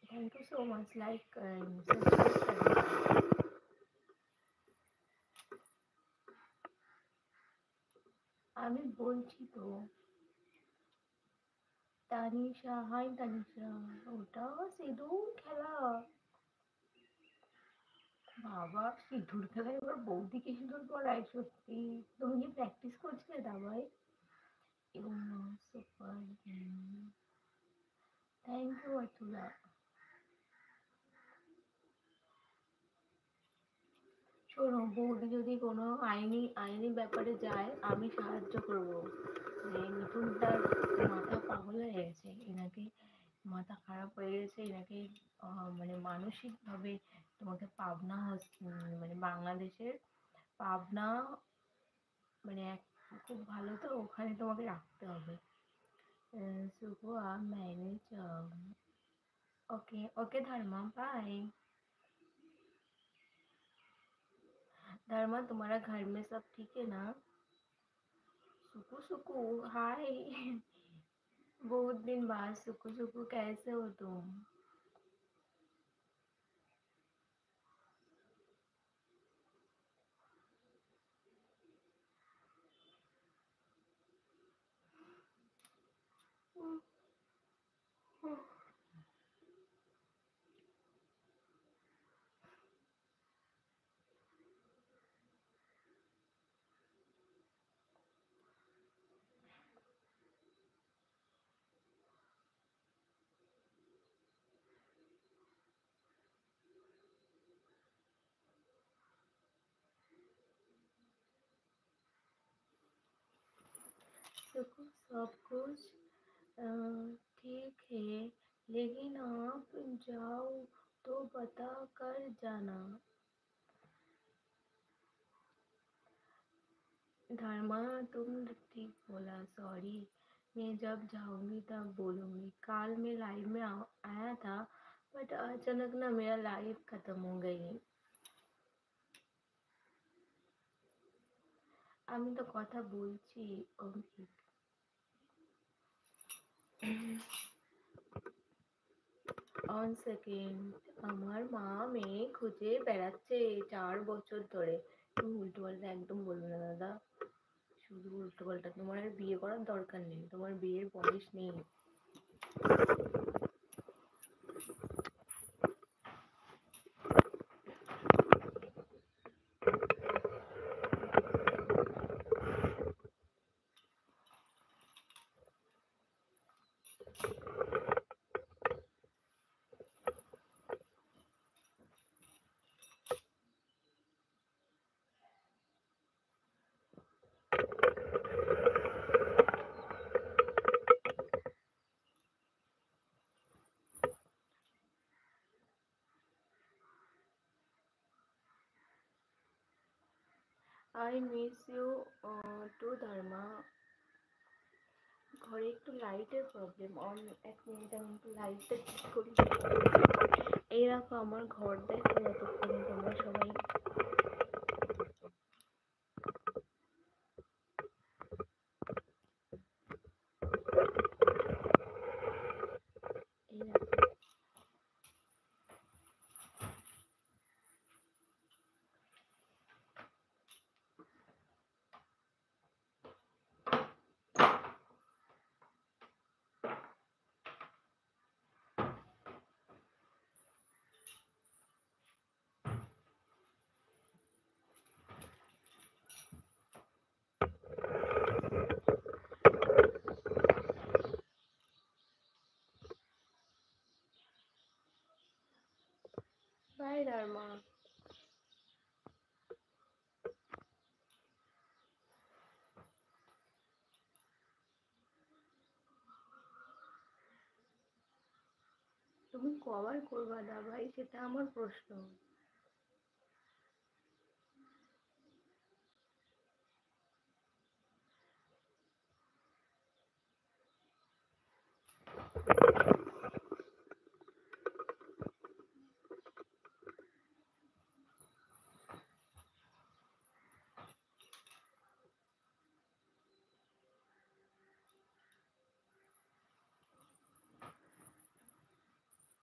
Thank you so much. Like and subscribe. আমি বলছি তো তানিশা, হাই তানিশা। ওটা সিঁদুর খেলা। বাবা, সিঁদুর খেলায় এবার বৌদিকে সিঁদুর পড়ায়? সত্যি তুমি কি প্র্যাকটিস করছিলে দাবাই? সুপার। Thank you Atula. শোনো, বৌদি যদি কোনো আইনি আইনি ব্যাপারে যায় আমি সাহায্য করবো। মানে মিঠুনটার মাথা পাগল হয়ে গেছে, এনাকে মাথা খারাপ হয়ে গেছে এনাকে। মানে মানসিকভাবে তোমাকে পাবনা মানে বাংলাদেশের পাবনা, মানে খুব ভালো তো, ওখানে তোমাকে রাখতে হবে। सुबह मैंने ओके ओके धर्मा, बाय। धर्मा, तुम्हारा घर में सब ठीक है ना? सुकू सुकू, हाय। बहुत दिन बाद। सुकू सुकू, कैसे हो तुम? सुकू, सब कुछ ठीक है, लेकिन आप जाओ तो बता कर जाना। धर्मा, तुम ठीक बोला, सॉरी। मैं जब जाऊंगी तब बोलूंगी। कल मैं लाइव में आया था, बट अचानक ना मेरा लाइव खत्म हो गई। আমি তো কথা বলছি অঙ্কিত। On second. আমার মা মেয়ে খুঁজে বেড়াচ্ছে 4 বছর ধরে। তুমি উল্টো পাল্টা একদম বলবে না দাদা, শুধু উল্টো পাল্টা। তোমার আর বিয়ে করার দরকার নেই, তোমার বিয়ের বয়স নেই। আই মিস ইউ টু ধর্মা। ঘরে একটু লাইটের প্রবলেম। এক মিনিট, আমি একটু লাইটটা ঠিক করি। এই রাখো, আমার ঘর দেখো যতক্ষণে তোমরা সবাই। এই রাখো। বাই ধর্মা। তুমি কবার করবা দা ভাই, সেটা আমার প্রশ্ন।